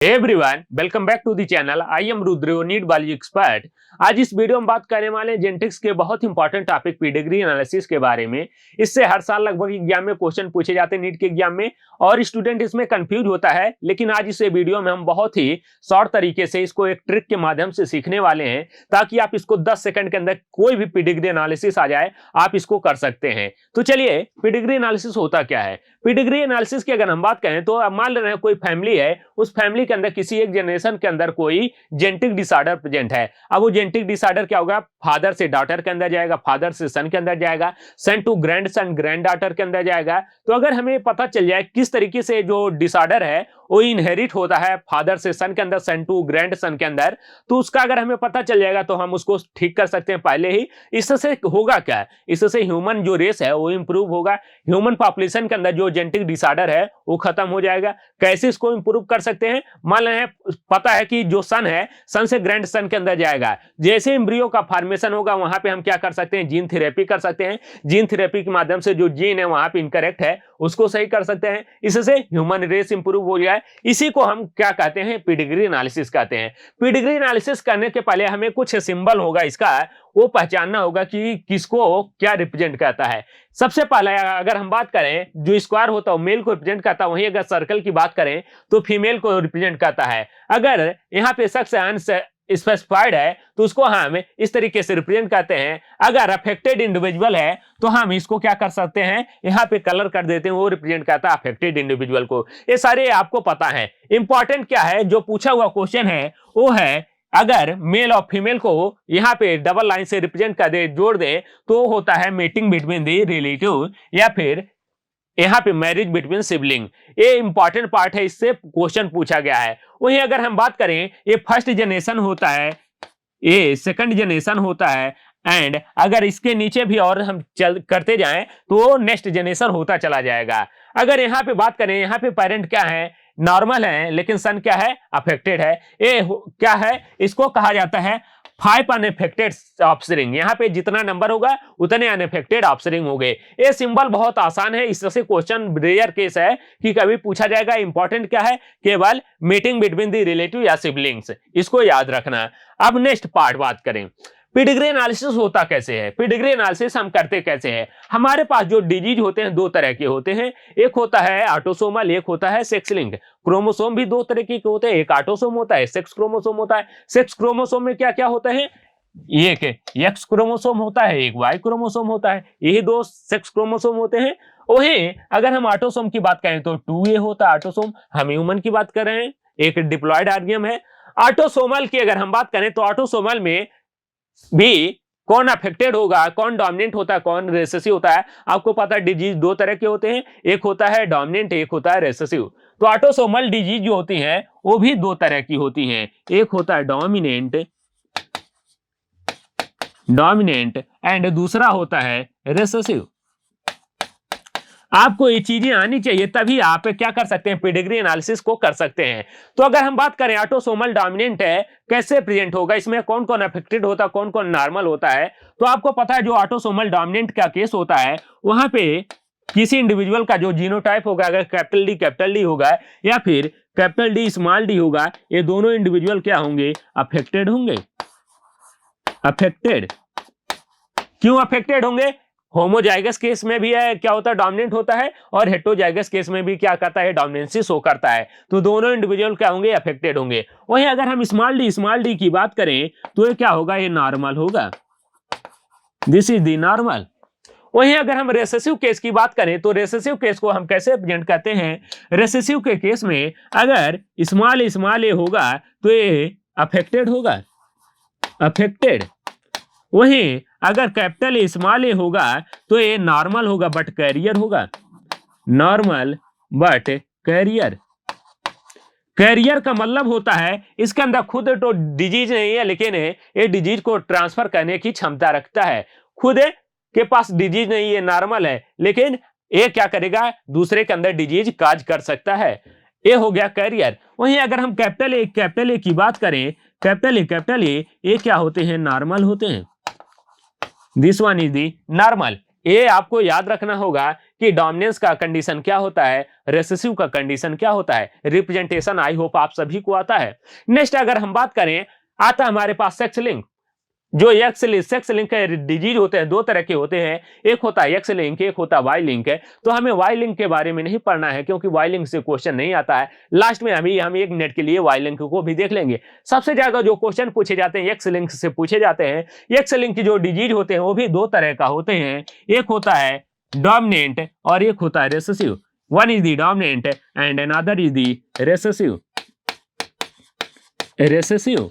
Everyone welcome back to the channel. I am Rudra, NEET biology expert. आज इस video में बात करने वाले हैं जेनेटिक्स के बहुत इंपॉर्टेंट टॉपिक पेडिग्री एनालिसिस के बारे में। इससे हर साल लगभग एग्जाम में क्वेश्चन पूछे जाते हैं नीट के एग्जाम में, और स्टूडेंट इसमें कंफ्यूज होता है। लेकिन आज इस वीडियो में हम बहुत ही शॉर्ट तरीके से इसको एक ट्रिक के माध्यम से सीखने वाले हैं, ताकि आप इसको 10 सेकंड के अंदर कोई भी पेडिग्री एनालिसिस आ जाए आप इसको कर सकते हैं। तो चलिए, पेडिग्री एनालिसिस होता क्या है। पेडिग्री एनालिसिस की अगर हम बात करें तो अब मान रहे हैं कोई फैमिली है, उस फैमिली के अंदर किसी एक जनरेशन के अंदर कोई जेनेटिक डिसऑर्डर प्रेजेंट है। अब वो जेनेटिक डिसऑर्डर क्या होगा, फादर से डॉटर के अंदर जाएगा, फादर से सन के अंदर जाएगा, सन टू ग्रैंडसन ग्रैंड डॉटर के अंदर जाएगा। तो अगर हमें पता चल जाए किस तरीके से जो डिसऑर्डर है वो इनहेरिट होता है फादर से सन के अंदर, सन टू ग्रैंडसन के अंदर, तो उसका अगर हमें पता चल जाएगा तो हम उसको ठीक कर सकते हैं पहले ही। इससे होगा क्या, इससे ह्यूमन जो रेस है वो इंप्रूव होगा। ह्यूमन पॉपुलेशन के अंदर जो जेनेटिक डिसऑर्डर है वो खत्म हो जाएगा। कैसे इसको इंप्रूव कर सकते हैं, मान लें पता है कि जो सन है सन से ग्रैंड सन के अंदर जाएगा, जैसे एम्ब्रियो का फॉर्मेशन होगा वहां पे हम क्या कर सकते हैं, जीन थेरेपी कर सकते हैं। जीन थेरेपी के माध्यम से जो जीन है वहां पे इनकरेक्ट है उसको सही कर सकते हैं। इससे ह्यूमन रेस इंप्रूव हो जाए। इसी को हम क्या कहते हैं, पेडिग्री एनालिसिस कहते हैं। पेडिग्री एनालिसिस करने के पहले हमें कुछ सिंबल होगा इसका, वो पहचानना होगा कि किसको क्या रिप्रेजेंट करता है। सबसे पहले अगर हम बात करें, जो स्क्वायर होता है वो मेल को रिप्रेजेंट करता है, वहीं अगर सर्कल की बात करें तो फीमेल को रिप्रेजेंट करता है। अगर यहाँ पे शख्स स्पेसिफाइड है तो उसको हम इस तरीके से रिप्रेजेंट करते हैं। अगर अफेक्टेड इंडिविजुअल है तो हम इसको क्या कर सकते हैं, यहाँ पे कलर कर देते हैं, वो रिप्रेजेंट करता है अफेक्टेड इंडिविजुअल को। ये सारे आपको पता है। इंपॉर्टेंट क्या है, जो पूछा हुआ क्वेश्चन है वो है अगर मेल और फीमेल को यहाँ पे डबल लाइन से रिप्रेजेंट कर दे, जोड़ दे, तो होता है मीटिंग बिटवीन द रिलेटिव, या फिर यहाँ पे मैरिज बिटवीन सिबलिंग। ये इंपॉर्टेंट पार्ट है, इससे क्वेश्चन पूछा गया है। वहीं अगर हम बात करें, ये फर्स्ट जनरेशन होता है, ये सेकंड जनरेशन होता है, एंड अगर इसके नीचे भी और हम चल करते जाएं तो नेक्स्ट जनरेशन होता चला जाएगा। अगर यहाँ पे बात करें, यहाँ पे पेरेंट क्या है, नॉर्मल है, लेकिन सन क्या है, अफेक्टेड है। ये क्या है, इसको कहा जाता है 5 अनअफेक्टेड ऑफस्प्रिंग। यहाँ पे जितना नंबर होगा उतने अनअफेक्टेड ऑफस्प्रिंग हो गए। ये सिंबल बहुत आसान है, इससे क्वेश्चन रेयर केस है कि कभी पूछा जाएगा। इंपॉर्टेंट क्या है, केवल मीटिंग बिटवीन द रिलेटिव या सिबलिंग्स, इसको याद रखना। अब नेक्स्ट पार्ट बात करें, पेडिग्री एनालिसिस होता कैसे है। पेडिग्री एनालिसिस हम करते कैसे हैं। हमारे पास जो डिजीज होते हैं दो तरह के होते हैं, एक होता है ऑटोसोमल, एक होता है सेक्स लिंक्ड। क्रोमोसोम भी दो तरह के होते हैं, एक ऑटोसोम होता है, सेक्स क्रोमोसोम होता है। सेक्स क्रोमोसोम में क्या क्या होता है, एक एक्स क्रोमोसोम होता है, एक वाई क्रोमोसोम होता है, यही दो सेक्स क्रोमोसोम होते हैं। वहीं अगर हम ऑटोसोम की बात करें तो 2A होता है ऑटोसोम। हम ह्यूमन की बात कर रहे हैं, एक डिप्लॉयड ऑर्गेनम है। ऑटोसोमल की अगर हम बात करें तो ऑटोसोमल में भी कौन अफेक्टेड होगा, कौन डोमिनेंट होता है, कौन रेसेसिव होता है। आपको पता है डिजीज दो तरह के होते हैं, एक होता है डोमिनेंट, एक होता है रेसेसिव। तो ऑटोसोमल डिजीज जो होती हैं वो भी दो तरह की होती हैं, एक होता है डोमिनेंट एंड दूसरा होता है रेसेसिव। आपको ये चीजें आनी चाहिए, तभी आप क्या कर सकते हैं, पेडिग्री एनालिसिस को कर सकते हैं। तो अगर हम बात करें ऑटोसोमल डोमिनेंट है, कैसे प्रेजेंट होगा, इसमें कौन कौन अफेक्टेड होता है, कौन कौन नॉर्मल होता है। तो आपको पता है जो ऑटोसोमल डोमिनेंट का केस होता है, वहां पे किसी इंडिविजुअल का जो जीनोटाइप होगा, अगर कैपिटल डी होगा या फिर कैपिटल डी स्मॉल डी होगा, ये दोनों इंडिविजुअल क्या होंगे, अफेक्टेड होंगे। अफेक्टेड क्यों अफेक्टेड होंगे, होमोजाइगस केस में भी है क्या होता है, डोमिनेंट होता है, और हेटेरोजाइगस केस में भी क्या करता है, डोमिनेंसी शो करता है। तो दोनों इंडिविजुअल क्या होंगे, अफेक्टेड होंगे। वहीं अगर हम स्मॉल डी की बात करें तो ये क्या होगा, ये नॉर्मल होगा, दिस इज द नॉर्मल। वहीं अगर हम रेसेसिव केस की बात करें तो रेसेसिव केस को हम कैसे प्रेजेंट करते हैं, रेसेसिव के केस में अगर स्मॉल ए होगा तो ये अफेक्टेड होगा, अफेक्टेड। वहीं अगर कैपिटल स्मॉल ए होगा तो ये नॉर्मल होगा बट कैरियर होगा, नॉर्मल बट कैरियर। कैरियर का मतलब होता है इसके अंदर खुद तो डिजीज नहीं है, लेकिन ये डिजीज को ट्रांसफर करने की क्षमता रखता है। खुद के पास डिजीज नहीं है, नॉर्मल है, लेकिन ये क्या करेगा, दूसरे के अंदर डिजीज काज कर सकता है। ये हो गया कैरियर। वहीं अगर हम कैपिटल ए की बात करें, कैपिटल ए ये क्या होते हैं, नॉर्मल होते हैं। This one is the normal. ये आपको याद रखना होगा कि डोमिनेंस का कंडीशन क्या होता है, रिसेसिव का कंडीशन क्या होता है, रिप्रेजेंटेशन आई होप आप सभी को आता है। नेक्स्ट अगर हम बात करें, आता हमारे पास सेक्स लिंक। जो सेक्स लिंक के डिजीज होते हैं, दो तरह के होते हैं, एक होता है एक्स लिंक, एक होता है वाई लिंक है। तो हमें वाई लिंक के बारे में नहीं पढ़ना है क्योंकि वाई लिंक से क्वेश्चन नहीं आता है। लास्ट में हम 1 मिनट के लिए वाई लिंक को भी देख लेंगे। सबसे ज्यादा जो क्वेश्चन पूछे जाते हैं एक्स लिंक से पूछे जाते हैं। एक्स लिंक की जो डिजीज होते हैं वो भी दो तरह का होते हैं, एक होता है डोमिनेंट और एक होता है recessive. One is the dominant and another is the recessive.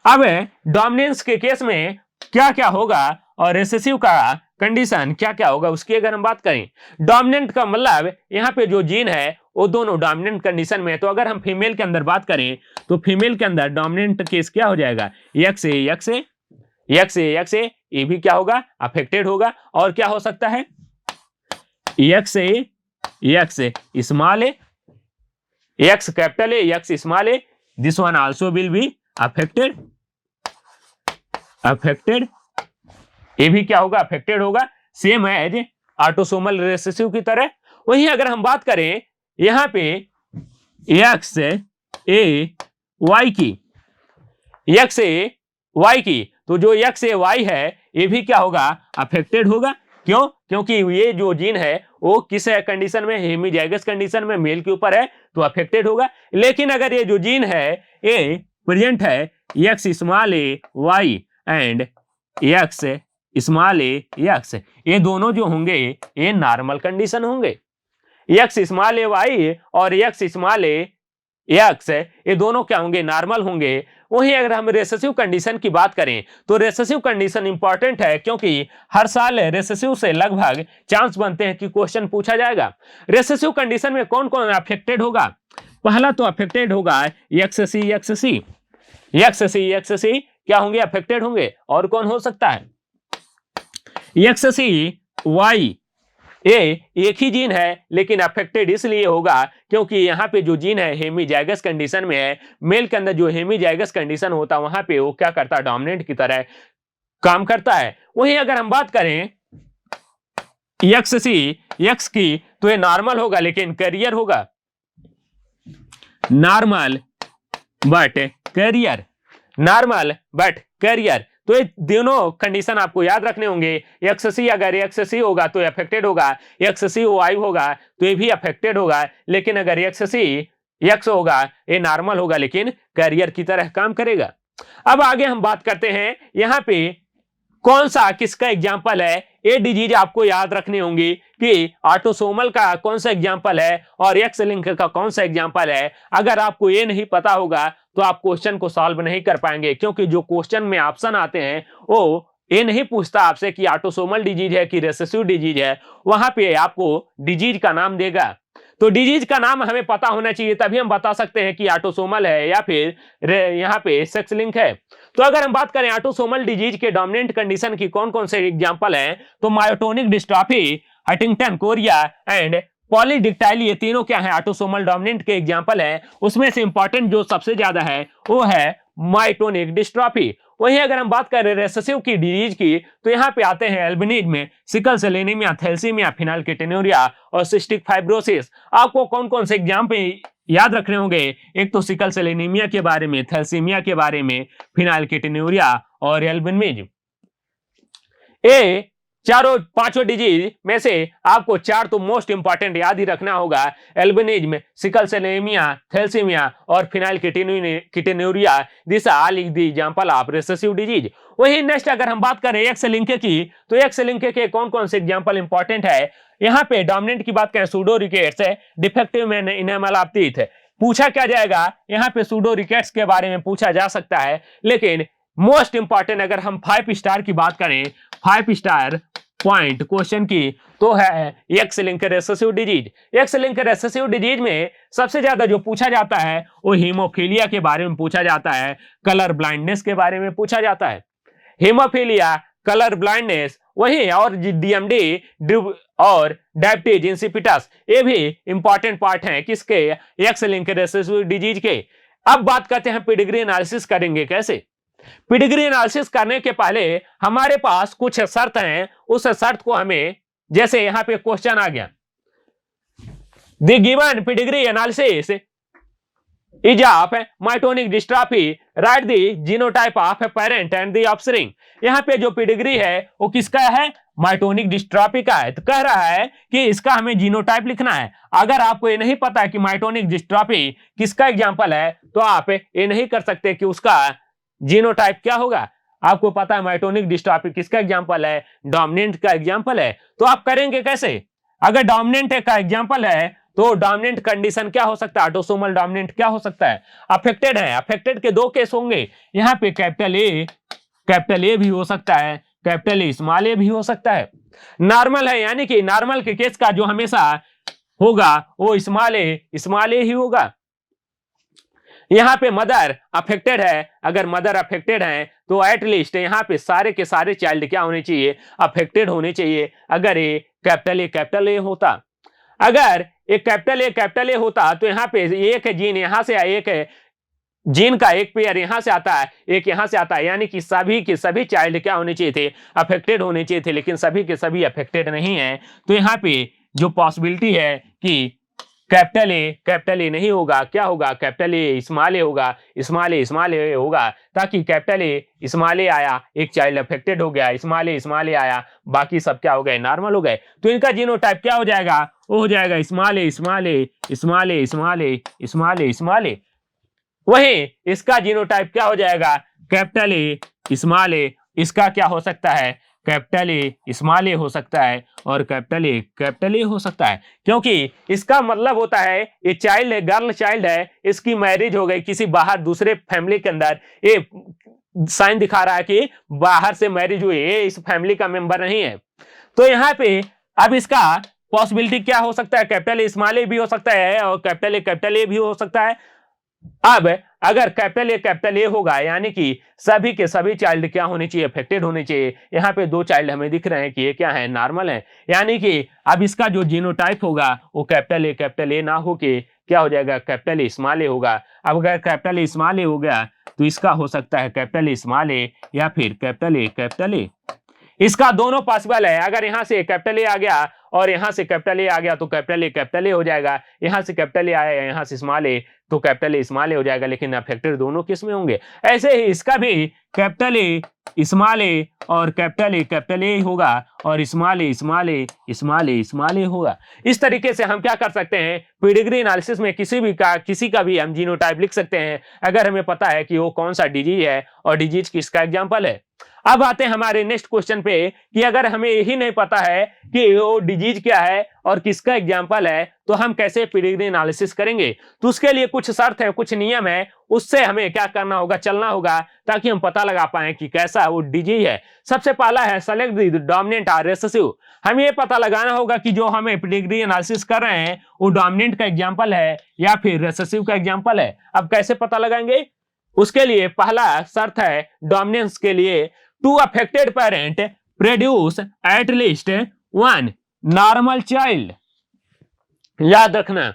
अब डोमिनेंस के केस में क्या क्या होगा और रिसेसिव का कंडीशन क्या क्या होगा उसकी अगर हम बात करें। डोमिनेंट का मतलब यहाँ पे जो जीन है वो दोनों डोमिनेंट कंडीशन में है। तो अगर हम फीमेल के अंदर बात करें तो फीमेल के अंदर डोमिनेंट केस क्या हो जाएगा, एक्स ए, ये भी क्या होगा, अफेक्टेड होगा। और क्या हो सकता है, X small A, x capital A, x small A, this one also will be affected. ये भी क्या होगा, अफेक्टेड होगा, सेम है एज ऑटोसोमल रिसेसिव की तरह। वहीं अगर हम बात करें यहां पे एक्स ए वाई की, तो जो एक्स ए वाई है ये भी क्या होगा, अफेक्टेड होगा। क्यों, क्योंकि ये जो जीन है वो किस कंडीशन में, हेमीजाइगस कंडीशन में मेल के ऊपर है तो अफेक्टेड होगा। लेकिन अगर ये जो जीन है ये प्रेजेंट है X small A Y and X small A X, ये दोनों जो होंगे ये नॉर्मल कंडीशन होंगे। एक्स स्मॉल ए वाई और एक्स स्मॉल ए एक्स ये दोनों क्या होंगे, नॉर्मल होंगे। वहीं अगर हम रेसेसिव कंडीशन की बात करें तो रेसेसिव कंडीशन इंपॉर्टेंट है क्योंकि हर साल रेसेसिव से लगभग चांस बनते हैं कि क्वेश्चन पूछा जाएगा। रेसेसिव कंडीशन में कौन कौन अफेक्टेड होगा, पहला तो अफेक्टेड होगा एक्स सी क्या होंगे, अफेक्टेड होंगे। और कौन हो सकता है, एक्स सी वाई, ये एक ही जीन है लेकिन अफेक्टेड इसलिए होगा क्योंकि यहाँ पे जो जीन है हेमीजाइगस कंडीशन में है। मेल के अंदर जो हेमीजाइगस कंडीशन होता है वहां पे वो क्या करता है, डोमिनेंट की तरह काम करता है। वहीं अगर हम बात करें एक्स की तो ये नॉर्मल होगा लेकिन कैरियर होगा, नॉर्मल बट कैरियर। तो ये दोनों कंडीशन आपको याद रखने होंगे। एक्ससी अगर एक्ससी होगा तो अफेक्टेड होगा, एक्ससी वाई होगा तो ये भी अफेक्टेड होगा। लेकिन अगर एक्ससी एक्स होगा ये नॉर्मल होगा लेकिन कैरियर की तरह काम करेगा। अब आगे हम बात करते हैं यहाँ पे कौन सा किसका एग्जाम्पल है। ये डिजीज आपको याद रखनी होंगी कि ऑटोसोमल का कौन सा एग्जाम्पल है और एक्स लिंक का कौन सा एग्जाम्पल है। अगर आपको ये नहीं पता होगा तो आप क्वेश्चन को सॉल्व नहीं कर पाएंगे क्योंकि जो क्वेश्चन में ऑप्शन आते हैं वो ये नहीं पूछता आपसे कि ऑटोसोमल डिजीज है कि रेसेसिव डिजीज है, वहां पे आपको डिजीज का नाम देगा। तो डिजीज का नाम हमें पता होना चाहिए तभी हम बता सकते हैं कि ऑटोसोमल है या फिर यहाँ पे सेक्स लिंक है। तो अगर हम बात करें ऑटोसोमल डिजीज के डोमिनेंट कंडीशन की कौन कौन से एग्जांपल हैं तो myotonic dystrophy, Huntington chorea and polydactyly, ये तीनों क्या है, ऑटोसोमल डोमिनेंट के एग्जांपल हैं। उसमें से इंपॉर्टेंट जो सबसे ज्यादा है वो है मायोटोनिक डिस्ट्रॉफी। वहीं अगर हम बात करें रेसेसिव की डिजीज की तो यहाँ पे आते हैं albinism, sickle cell anaemia, thalassaemia, phenylketonuria और सिस्टिक फाइब्रोसिस। आपको कौन कौन से एग्जाम्पल याद रखने होंगे, एक तो सिकल सेल एनीमिया के बारे में, थैलेसीमिया के बारे में, फिनाइलकेटोन्यूरिया और एल्बिनिज्म। ये चारों पांचों डिजीज में से आपको चार तो मोस्ट इंपॉर्टेंट याद ही रखना होगा, albinism, sickle cell anaemia, thalassemia और phenylketonuria. This are all the example of recessive disease. वही नेक्स्ट अगर हम बात करें एक्स लिंक की तो एक्स लिंक के कौन कौन से एग्जांपल इंपॉर्टेंट है। यहाँ पे डोमिनेंट की बात करें pseudo rickets, defective enamel of teeth. पूछा क्या जाएगा, यहाँ पे सूडो रिकेट्स के बारे में पूछा जा सकता है। लेकिन मोस्ट इंपॉर्टेंट अगर हम 5 स्टार की बात करें, 5 स्टार पॉइंट क्वेश्चन की तो है x link recessive disease. X link recessive disease में सबसे ज्यादा जो पूछा जाता है वो हीमोफीलिया के बारे में पूछा जाता है, कलर ब्लाइंडनेस के बारे में पूछा जाता है। हीमोफीलिया, कलर ब्लाइंडनेस, वही और डीएमडी और डायबिटीज इंसिपिटस, ये भी इंपॉर्टेंट पार्ट हैं किसके, एक्स लिंक रेसेसिव डिजीज के। अब बात करते हैं पेडिग्री एनालिसिस करेंगे कैसे। पेडिग्री एनालिसिस करने के पहले हमारे पास कुछ शर्त हैं, उस शर्त को हमें जैसे यहां पे क्वेश्चन आ गया, the given pedigree analysis is of myotonic dystrophy, right the genotype of parent and the offspring. यहाँ पे जो पेडिग्री है वो किसका है, माइटोनिक डिस्ट्रॉफी का है। तो कह रहा है कि इसका हमें जीनोटाइप लिखना है। अगर आपको ये नहीं पता कि माइटोनिक डिस्ट्रॉफी किसका एग्जांपल है तो आप ये नहीं कर सकते कि उसका जीनोटाइप क्या होगा। आपको पता है माइटोनिक डिस्ट्रॉफी किसका एग्जांपल है, डोमिनेंट का एग्जांपल है। तो आप करेंगे कैसे, अगर डोमिनेंट का एग्जांपल है तो डोमिनेंट कंडीशन क्या हो सकता है, ऑटोसोमल डोमिनेंट क्या हो सकता है, अफेक्टेड है। अफेक्टेड के दो केस होंगे, यहाँ पे कैपिटल ए भी हो सकता है, कैपिटल ए स्मॉल ए भी हो सकता है। नॉर्मल है, यानी कि नॉर्मल के केस का जो हमेशा होगा वो स्मॉल ए ही होगा। यहाँ पे मदर अफेक्टेड है, अगर मदर अफेक्टेड है तो एटलीस्ट यहाँ पे सारे के सारे चाइल्ड क्या होने चाहिए, अफेक्टेड होने चाहिए। अगर ये कैपिटल ए होता, अगर एक कैपिटल ए होता तो यहाँ पे एक जीन यहाँ से एक जीन का एक पेयर यहाँ से आता है, एक यहाँ से आता है, यानी कि सभी के सभी चाइल्ड क्या होने चाहिए थे, अफेक्टेड होने चाहिए थे, लेकिन सभी के सभी अफेक्टेड नहीं है। तो यहाँ पे जो पॉसिबिलिटी है कि कैपिटल ए नहीं होगा, क्या होगा, कैपिटल ए स्मॉल ए होगा, स्मॉल ए होगा, ताकि कैपिटल ए स्मॉल ए आया, एक चाइल्ड अफेक्टेड हो गया, स्मॉल ए आया, बाकी सब क्या हो गए, नॉर्मल हो गए। तो इनका जीनोटाइप क्या हो जाएगा, वो हो जाएगा स्मॉल ए। वहीं इसका जीनोटाइप क्या हो जाएगा, कैपिटल ए स्मॉल ए। इसका क्या हो सकता है, कैपिटल ए स्मॉल ए हो सकता है और कैपिटल ए हो सकता है, क्योंकि इसका मतलब होता है ये चाइल्ड है, गर्ल चाइल्ड है, इसकी मैरिज हो गई किसी बाहर दूसरे फैमिली के अंदर, ये साइन दिखा रहा है कि बाहर से मैरिज हुई, ये इस फैमिली का मेंबर नहीं है। तो यहाँ पे अब इसका पॉसिबिलिटी क्या हो सकता है, कैपिटल ए स्मॉल ए भी हो सकता है और कैपिटल ए भी हो सकता है। अब अगर कैपिटल ए होगा, यानी कि सभी के सभी चाइल्ड क्या होने चाहिए, अफेक्टेड होने चाहिए। यहाँ पे दो चाइल्ड हमें दिख रहे हैं कि ये क्या है, नॉर्मल है, यानी कि अब इसका जो जीनोटाइप होगा वो कैपिटल ए ना हो के क्या हो जाएगा, कैपिटल ए स्मॉल ए होगा। अब अगर कैपिटल ए स्मॉल ए हो गया तो इसका हो सकता है कैपिटल ए स्मॉल ए या फिर कैपिटल ए। इसका दोनों पॉसिबल है, अगर यहाँ से कैपिटल ए आ गया और यहाँ से कैपिटल ए आ गया तो कैपिटल ए हो जाएगा, यहाँ से कैपिटल ए आया यहाँ से स्मॉल ए तो कैपिटल ए स्मॉल ए हो जाएगा, लेकिन अफेक्टेड दोनों किस में होंगे। ऐसे ही इसका भी कैपिटल ए स्मॉल ए और कैपिटल ए होगा और स्मॉल ए होगा। इस तरीके से हम क्या कर सकते हैं, पेडिग्री एनालिसिस में किसी का भी हम जीनोटाइप लिख सकते हैं, अगर हमें पता है कि वो कौन सा डिजीज है और डिजीज किसका एग्जाम्पल है। अब आते हैं हमारे नेक्स्ट क्वेश्चन पे कि अगर हमें यही नहीं पता है कि वो डिजीज क्या है और किसका एग्जाम्पल है तो हम कैसे पेडिग्री एनालिसिस करेंगे। तो उसके लिए कुछ शर्त है, कुछ नियम है, उससे हमें क्या करना होगा, चलना होगा, ताकि हम पता लगा पाए कि कैसा वो डिजीज है। सबसे पहला है सेलेक्ट द डोमिनेंट और रिसेसिव। हमें ये पता लगाना होगा कि जो हमें पेडिग्री एनालिसिस कर रहे हैं वो डोमिनेंट का एग्जाम्पल है या फिर रिसेसिव का एग्जाम्पल है। अब कैसे पता लगाएंगे, उसके लिए पहला शर्त है डोमिनेंस के लिए, two affected parent produce at least one normal child. याद रखना,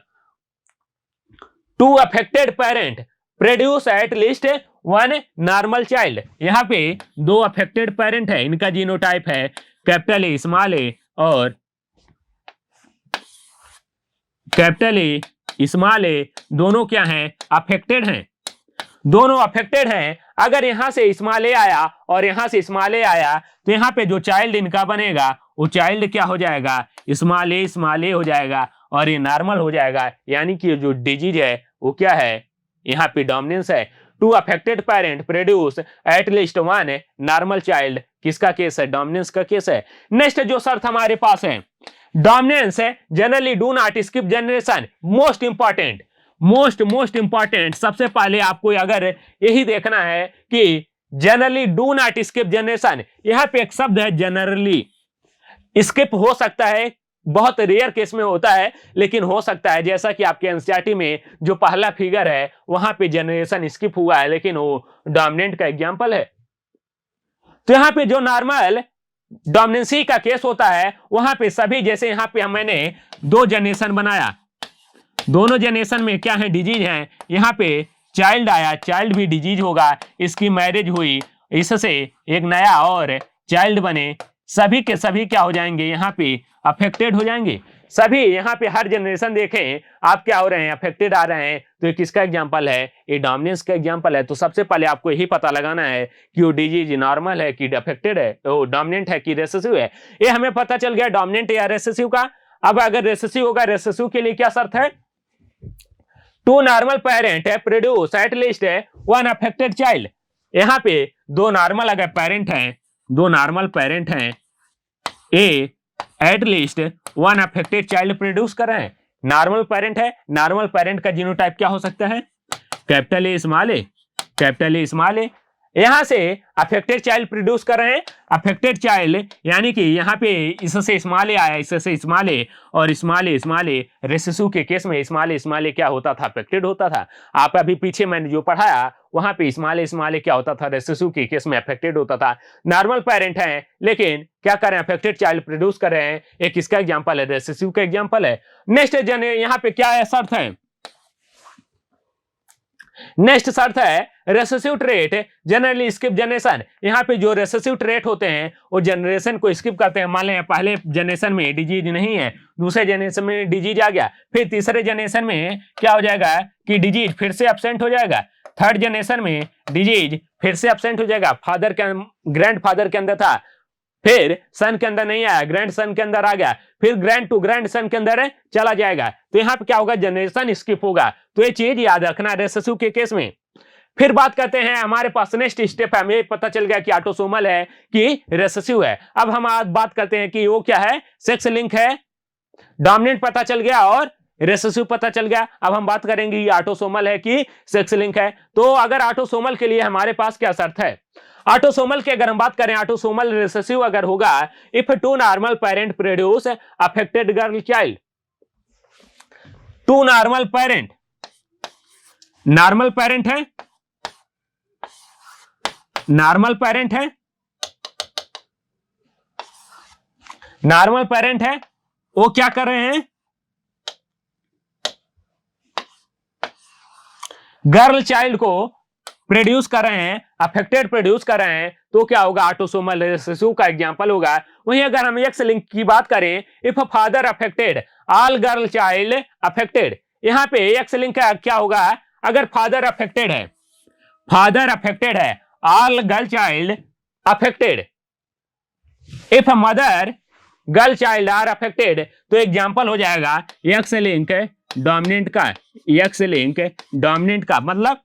two affected parent produce at least one normal child. यहाँ पे दो अफेक्टेड पेरेंट है, इनका जीनोटाइप है कैपिटल ए स्मॉल ए और कैपिटल ए स्मॉल ए, दोनों क्या हैं, अफेक्टेड हैं, दोनों अफेक्टेड हैं। अगर यहां से स्मॉल ए आया और यहां से स्मॉल ए आया तो यहाँ पे जो चाइल्ड इनका बनेगा वो चाइल्ड क्या हो जाएगा, स्मॉल ए हो जाएगा और ये नॉर्मल हो जाएगा, यानी कि जो डिजीज है वो क्या है, यहाँ पे डोमिनेंस है। Two affected parent produce at least one normal child, किसका केस है, डोमिनेंस का केस है। नेक्स्ट जो शर्त हमारे पास है, डोमिनेंस है generally do not skip generation. Most important सबसे पहले आपको अगर यही देखना है कि generally do not skip generation, यहाँ पे एक शब्द है जनरली, स्किप हो सकता है, बहुत रेयर केस में होता है लेकिन हो सकता है, जैसा कि आपके एनसीईआरटी में जो पहला फिगर है वहां पे जनरेशन स्किप हुआ है लेकिन वो डोमिनेंट का एग्जांपल है। तो यहाँ पे जो नॉर्मल डोमिनेंसी का केस होता है वहां पे सभी, जैसे यहाँ पे मैंने दो जनरेशन बनाया, दोनों जनरेशन में क्या है, डिजीज है। यहाँ पे चाइल्ड आया, चाइल्ड भी डिजीज होगा, इसकी मैरिज हुई, इससे एक नया और चाइल्ड बने, सभी के सभी क्या हो जाएंगे, यहाँ पे अफेक्टेड हो जाएंगे। सभी यहाँ पे हर जनरेशन देखें आप क्या हो रहे हैं, अफेक्टेड आ रहे हैं। तो ये किसका एग्जांपल है, ये डोमिनेंस का एग्जांपल है। तो सबसे पहले आपको यही पता लगाना है कि वो डिजीज नॉर्मल है कि अफेक्टेड है, वो डोमिनेंट है कि रेसेसिव है। ये हमें पता चल गया डोमिनेंट या रेसेसिव का। अब अगर रेसेसिव होगा, रेसेसिव के लिए क्या शर्त है, टू नॉर्मल पेरेंट है प्रोड्यूस एट लीस्ट है वन अफेक्टेड चाइल्ड। यहाँ पे दो नॉर्मल अगर पेरेंट हैं, दो नॉर्मल पेरेंट हैं, a at least one affected child produce कर रहे हैं। नॉर्मल पेरेंट है, नॉर्मल पेरेंट का जीनोटाइप क्या हो सकता है, capital A small a, capital A small a. यहां से अफेक्टेड चाइल्ड प्रोड्यूस कर रहे हैं। अफेक्टेड चाइल्ड यानी कि यहाँ पे इससे स्मॉल ए आया, इससे स्मॉल ए और स्मॉल ए रेसेसिव के केस में स्मॉल ए क्या होता था, अफेक्टेड होता था। आप अभी पीछे मैंने जो पढ़ाया वहां पे स्मॉल ए क्या होता था, रेसेसिव के केस में अफेक्टेड होता था। नॉर्मल पेरेंट है लेकिन क्या कर रहे हैं, अफेक्टेड चाइल्ड प्रोड्यूस कर रहे हैं। एक किसका एग्जांपल है, रेसेसिव का एग्जांपल है। नेक्स्ट यहाँ पे क्या है शर्त है, नेक्स्ट शर्त है recessive trait generally skip generation. यहाँ पे जो रेसेसिव ट्रेट होते हैं वो जनरेशन को स्किप करते हैं। मान लें पहले जनरेशन में डिजीज नहीं है, दूसरे जनरेशन में डिजीज आ गया, फिर तीसरे जनरेशन में क्या हो जाएगा कि डिजीज फिर से एब्सेंट हो जाएगा, थर्ड जनरेशन में डिजीज फिर से एब्सेंट हो जाएगा। फादर के ग्रैंड फादर के अंदर था, फिर सन के अंदर नहीं आया, ग्रैंड सन के अंदर आ गया, फिर ग्रैंड टू ग्रैंड सन के अंदर चला जाएगा। तो यहाँ पे क्या होगा, जनरेशन स्किप होगा। तो ये चीज याद रखना रेसेसिव के केस में। फिर बात करते हैं हमारे पास नेक्स्ट स्टेप है, हमें पता चल गया कि ऑटोसोमल है कि रेसेसिव है। अब हम आज बात करते हैं कि वो क्या है, सेक्स लिंक है, डोमिनेंट पता चल गया और रेसेसिव पता चल गया। अब हम बात करेंगे ये ऑटोसोमल है कि सेक्स लिंक है। तो अगर ऑटोसोमल के लिए हमारे पास क्या शर्त है, ऑटोसोमल की अगर हम बात करें, ऑटोसोमल रिसेसिव अगर होगा, if two normal parent produce affected girl child, two normal parent, normal parent है, नॉर्मल पेरेंट है, नॉर्मल पेरेंट है, वो क्या कर रहे हैं, गर्ल चाइल्ड को प्रोड्यूस कर रहे हैं, अफेक्टेड प्रोड्यूस कर रहे हैं। तो क्या होगा, ऑटोसोमल रिसेसिव का एग्जांपल होगा। वहीं अगर हम एक्स लिंक की बात करें, if father affected all girl child affected, यहां पे एक्स लिंक का क्या होगा, अगर फादर अफेक्टेड है, फादर अफेक्टेड है, all girl child affected, if mother girl child are affected, तो एग्जांपल हो जाएगा एक्स लिंक डोमिनेंट का, एक्स लिंक डोमिनेंट का मतलब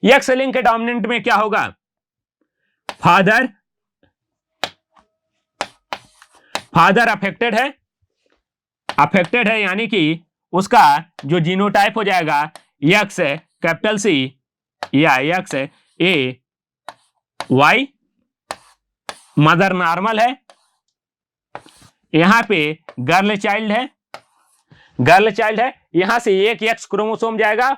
एक्स लिंक डोमिनेंट में क्या होगा, फादर अफेक्टेड है, अफेक्टेड है यानी कि उसका जो जीनोटाइप हो जाएगा एक्स कैपिटल सी या एक्स ए वाई, मदर नॉर्मल है, यहां पे गर्ल चाइल्ड है, गर्ल चाइल्ड है, यहां से एक एक्स क्रोमोसोम जाएगा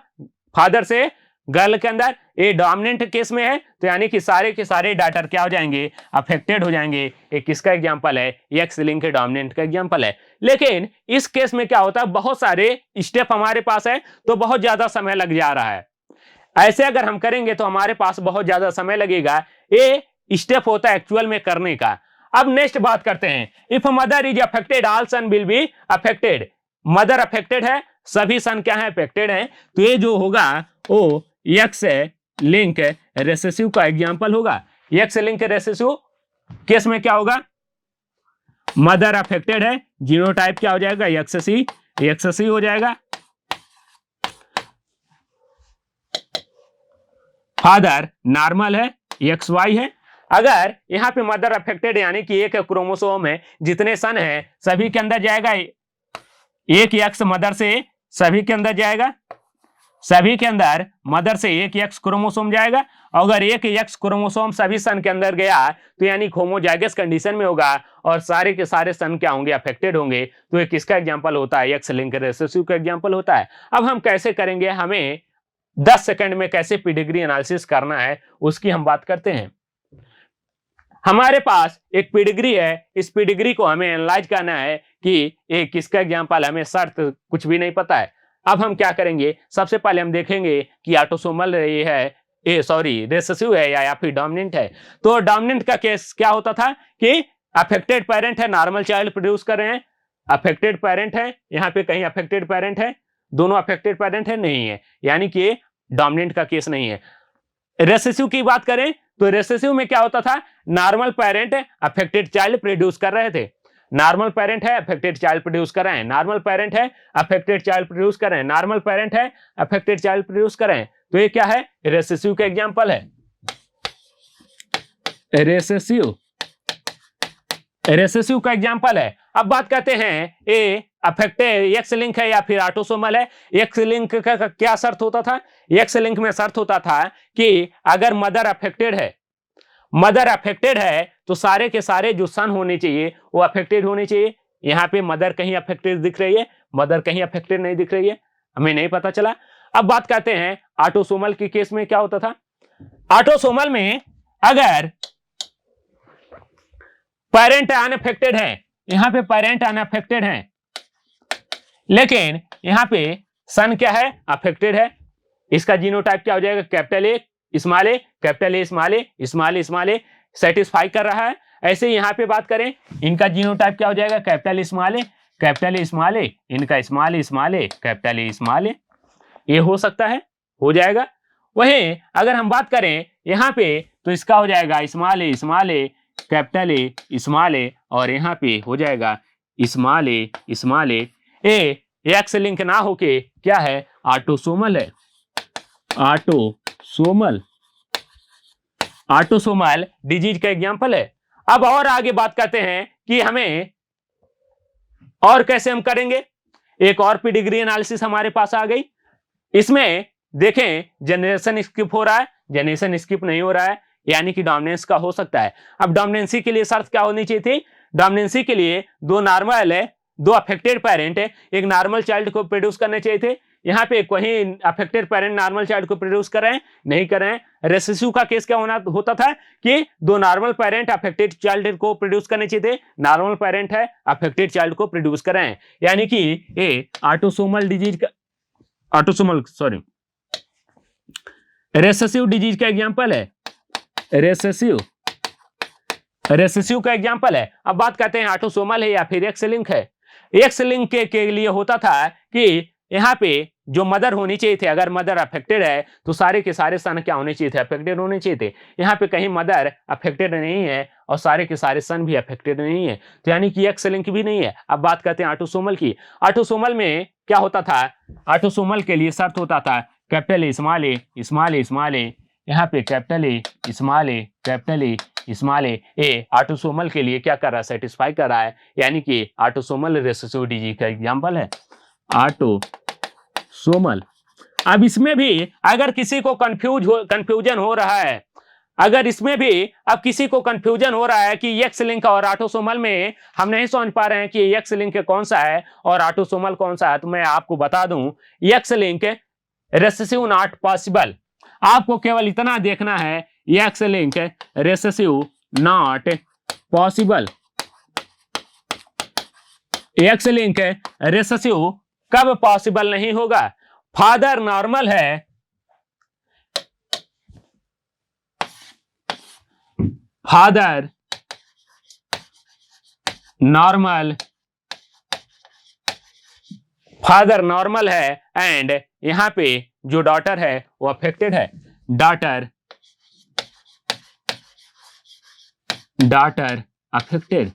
फादर से गर्ल के अंदर, ये डोमिनेंट केस में है। तो यानी कि सारे के सारे डाटर क्या हो जाएंगे, अफेक्टेड हो जाएंगे। एक किसका एग्जांपल है, एक्स लिंक डोमिनेंट का एग्जांपल है। लेकिन इस केस में क्या होता है, बहुत सारे स्टेप हमारे पास है तो बहुत ज्यादा समय लग जा रहा है। ऐसे अगर हम करेंगे तो हमारे पास बहुत ज्यादा समय लगेगा, ये स्टेप होता है एक्चुअल में करने का। अब नेक्स्ट बात करते हैं, if mother is affected all son will be affected, mother affected है, सभी सन क्या है, अफेक्टेड है। तो ये जो होगा वो एक्स लिंक रेसेसिव का एग्जांपल होगा। एक्स लिंक रेसेसिव केस में क्या होगा, मदर अफेक्टेड है, जीनोटाइप क्या हो जाएगा, एक्ससी हो जाएगा, फादर नॉर्मल है, एक्स वाई है। अगर यहाँ पे मदर अफेक्टेड यानी कि एक क्रोमोसोम है, जितने सन है सभी के अंदर जाएगा, एक एक्स मदर से सभी के अंदर जाएगा, सभी के अंदर मदर से एक एक्स क्रोमोसोम जाएगा। अगर एक एक्स क्रोमोसोम सभी सन के अंदर गया तो यानी होमोजाइगस कंडीशन में होगा और सारे के सारे सन क्या होंगे, अफेक्टेड होंगे। तो ये किसका एग्जांपल होता है, एक्स लिंक रेसेसिव का एग्जांपल होता है। अब हम कैसे करेंगे, हमें 10 सेकंड में कैसे पेडिग्री एनालिसिस करना है उसकी हम बात करते हैं। हमारे पास एक पेडिग्री है, इस पेडिग्री को हमें एनालाइज करना है कि ये किसका एग्जांपल, हमें शर्त कुछ भी नहीं पता है। अब हम क्या करेंगे, सबसे पहले हम देखेंगे कि ऑटोसोमल ये है, रेसेसिव है या फिर डोमिनेंट है। तो डोमिनेंट का केस क्या होता था कि अफेक्टेड पेरेंट है, नॉर्मल चाइल्ड प्रोड्यूस कर रहे हैं, अफेक्टेड पेरेंट है, यहाँ पे कहीं अफेक्टेड पेरेंट है, दोनों अफेक्टेड पेरेंट है, नहीं है, यानी कि डोमिनेंट का केस नहीं है। रेसेसिव की बात करें तो रेसेसिव में क्या होता था, normal parent affected child produce कर रहे थे, नॉर्मल पेरेंट है अफेक्टेड चाइल्ड प्रोड्यूस कर रहे हैं, नॉर्मल पेरेंट है अफेक्टेड चाइल्ड प्रोड्यूस कर रहे हैं, नॉर्मल पेरेंट है अफेक्टेड चाइल्ड प्रोड्यूस कर रहे हैं, तो ये क्या है, रेसेसिव का एग्जांपल है। रेसेसिव का एग्जांपल है। अब बात करते हैं ए अफेक्टेड एक्स लिंक है या फिर ऑटोसोमल है। एक्स लिंक का क्या शर्त होता था, एक्स लिंक में शर्त होता था कि अगर मदर अफेक्टेड है तो सारे के सारे जो सन होने चाहिए वो अफेक्टेड होने चाहिए। यहाँ पे मदर कहीं अफेक्टेड दिख रही है, मदर कहीं अफेक्टेड नहीं दिख रही है, हमें नहीं पता चला। अब बात करते हैं ऑटोसोमल के केस में क्या होता था। ऑटोसोमल में अगर पेरेंट अनअफेक्टेड है, यहां पे पेरेंट अनअफेक्टेड है लेकिन यहां पे सन क्या है, अफेक्टेड है, इसका जीनोटाइप क्या हो जाएगा, capital A small a, capital A small A, small A small A, satisfy कर रहा है। ऐसे यहां पे बात करें, इनका जीनोटाइप क्या हो जाएगा, capital small a, capital A small a, इनका small a, capital A small a, ये हो सकता है, हो जाएगा। वहीं अगर हम बात करें यहाँ पे तो इसका हो जाएगा small a, capital A small a, और यहाँ पे हो जाएगा स्मॉल ए। एक्स लिंक ना होके क्या है, ऑटोसोमल है, ऑटोसोमल डिजीज का एग्जांपल है। अब और आगे बात करते हैं कि हमें और कैसे हम करेंगे। एक और पेडिग्री एनालिसिस हमारे पास आ गई, इसमें देखें जनरेशन स्किप हो रहा है, जनरेशन स्किप नहीं हो रहा है, यानी कि डोमिनेंस का हो सकता है। अब डोमिनेंसी के लिए शर्त क्या होनी चाहिए थी, डोमिनेंसी के लिए दो अफेक्टेड पेरेंट है, एक नॉर्मल चाइल्ड को प्रोड्यूस करने चाहिए थे। यहाँ पे कहीं अफेक्टेड पेरेंट नॉर्मल चाइल्ड को प्रोड्यूस कर रहे हैं, नहीं कर रहे हैं। रेसेसिव का केस क्या होता था कि दो नॉर्मल पेरेंट अफेक्टेड चाइल्ड को प्रोड्यूस करने चाहिए थे, नॉर्मल पेरेंट है अफेक्टेड चाइल्ड को प्रोड्यूस कर रहे हैं, यानी कि ये ऑटोसोमल डिजीज का रेसेसिव डिजीज का एग्जांपल है, रेसेसिव का एग्जांपल है। अब बात करते हैं ऑटोसोमल है या फिर एक्स लिंक है। एक्स लिंक के लिए होता था कि यहाँ पे जो मदर होनी चाहिए थे, अगर मदर अफेक्टेड है तो सारे के सारे सन क्या होने चाहिए थे, अफेक्टेड होने चाहिए थे। यहाँ पे कहीं मदर अफेक्टेड नहीं है और सारे के सारे सन भी अफेक्टेड नहीं है, तो यानी कि एक्स लिंक भी नहीं है। अब बात करते हैं ऑटोसोमल की। ऑटोसोमल में क्या होता था, ऑटोसोमल के लिए शर्त होता था कैपिटल ए स्मॉल ए, यहाँ पे capital A small a, capital A small A autosomal के लिए क्या कर रहा है, सेटिस्फाई कर रहा है, यानी कि ऑटोसोमल रेसेसिव डिजीज का एग्जांपल है ऑटोसोमल। अब इसमें भी अगर किसी को कंफ्यूजन हो रहा है, अगर इसमें भी अब किसी को कंफ्यूजन हो रहा है कि एक्स लिंक और ऑटोसोमल में हम नहीं समझ पा रहे हैं कि एक्स लिंक कौन सा है और ऑटोसोमल कौन सा है, तो मैं आपको बता दूं, x link recessive not possible. आपको केवल इतना देखना है, x link recessive not possible. X link recessive कब पॉसिबल नहीं होगा, फादर नॉर्मल है, फादर नॉर्मल है एंड यहां पे जो डॉटर है वो अफेक्टेड है, डॉटर अफेक्टेड।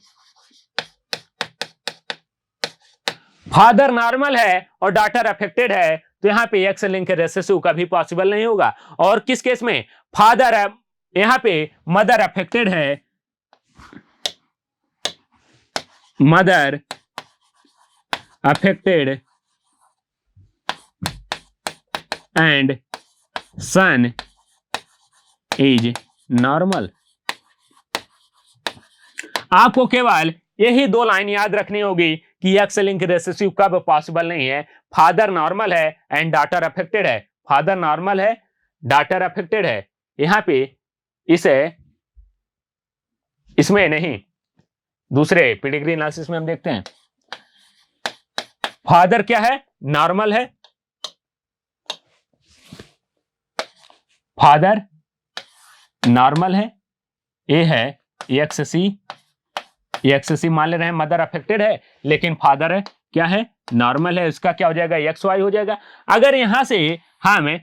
फादर नॉर्मल है और डॉटर अफेक्टेड है, तो यहां पे एक्स लिंक रेसेसिव कभी पॉसिबल नहीं होगा। और किस केस में, फादर यहां पे मदर अफेक्टेड है, mother affected and son is normal. आपको केवल यही दो लाइन याद रखनी होगी कि एक्स लिंक रेसेसिव कब पॉसिबल नहीं है, फादर नॉर्मल है एंड डॉटर अफेक्टेड है, फादर नॉर्मल है, डॉटर अफेक्टेड है। यहां पे इसमें नहीं, दूसरे पेडिग्री एनालिसिस में हम देखते हैं, फादर क्या है, नॉर्मल है, फादर नॉर्मल है, ए है XC एक्स मान ले रहे हैं, मदर अफेक्टेड है लेकिन फादर है क्या है, नॉर्मल है, इसका क्या हो जाएगा, एक्स वाई हो जाएगा। अगर यहां से हम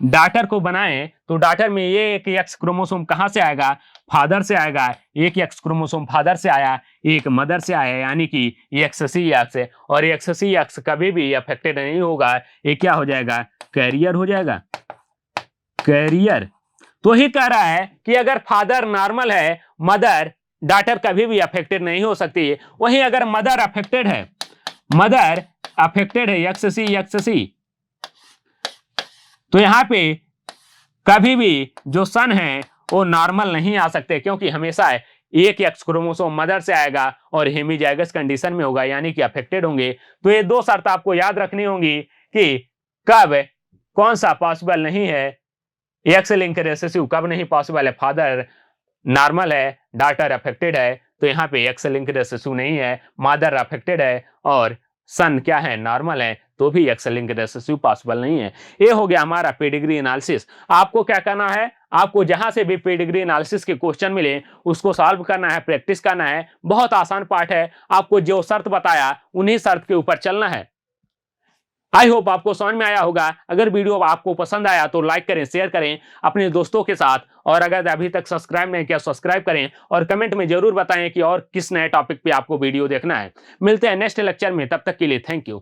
डाटर को बनाएं तो डाटर में ये एक एक्स क्रोमोसोम कहां से आएगा, फादर से आएगा, एक एक्स क्रोमोसोम फादर से आया, एक मदर से आया, यानी कि एक्स है, और एक्स कभी भी अफेक्टेड नहीं होगा, ये क्या हो जाएगा, कैरियर हो जाएगा, कैरियर। तो ही कह रहा है कि अगर फादर नॉर्मल है, मदर डाटर कभी भी अफेक्टेड नहीं हो सकती है। वहीं अगर मदर अफेक्टेड है, मदर अफेक्टेड है एक्स तो यहां पे कभी भी जो सन है वो नॉर्मल नहीं आ सकते, क्योंकि हमेशा एक एक्स क्रोमोसोम मदर से आएगा और हेमीजाइगस कंडीशन में होगा, यानी कि अफेक्टेड होंगे। तो ये दो शर्त आपको याद रखनी होंगी कि कब कौन सा पॉसिबल नहीं है, एक्स लिंक रिसेसिव कब नहीं पॉसिबल है, फादर नॉर्मल है, डाटर अफेक्टेड है, तो यहाँ पे एक्स लिंक रिसेसिव नहीं है, मदर अफेक्टेड है और सन क्या है, नॉर्मल है, तो भी एक्स लिंक रिसेसिव पॉसिबल नहीं है। ये हो गया हमारा पेडिग्री एनालिसिस। आपको क्या करना है, आपको जहां से भी पेडिग्री एनालिसिस के क्वेश्चन मिले उसको सॉल्व करना है, प्रैक्टिस करना है। बहुत आसान पार्ट है, आपको जो शर्त बताया उन्हीं शर्त के ऊपर चलना है। आई होप आपको समझ में आया होगा। अगर वीडियो आपको पसंद आया तो लाइक करें, शेयर करें अपने दोस्तों के साथ, और अगर अभी तक सब्सक्राइब नहीं किया सब्सक्राइब करें, और कमेंट में जरूर बताएं कि और किस नए टॉपिक पे आपको वीडियो देखना है। मिलते हैं नेक्स्ट लेक्चर में, तब तक के लिए थैंक यू।